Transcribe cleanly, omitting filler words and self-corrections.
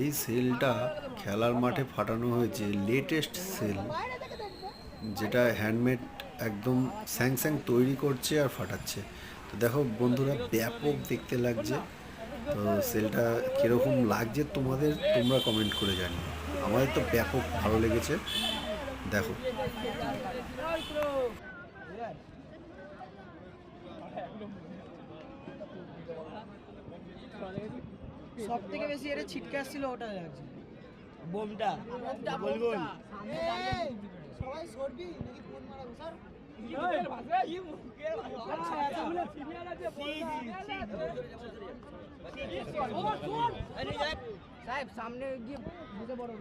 এই সেলটা খেলার মাঠে ফাটানো হয়েছে, লেটেস্ট সেল, যেটা হ্যান্ডমেড, একদম স্যাং স্যাং তৈরি করছে আর ফাটাচ্ছে। তো দেখো বন্ধুরা, ব্যাপক দেখতে লাগছে। তো সেলটা কীরকম লাগছে তোমাদের, তোমরা কমেন্ট করে জানিও। আমাদের তো ব্যাপক ভালো লেগেছে। দেখো, সব থেকে বেশি এটা ছিটকে আসছিল ওটা লাগছে বোমটা গোল গোল সবাই সরবি নাকি ফোন মারাবো স্যার সাহেব সামনে গিয়ে বুঝে বড়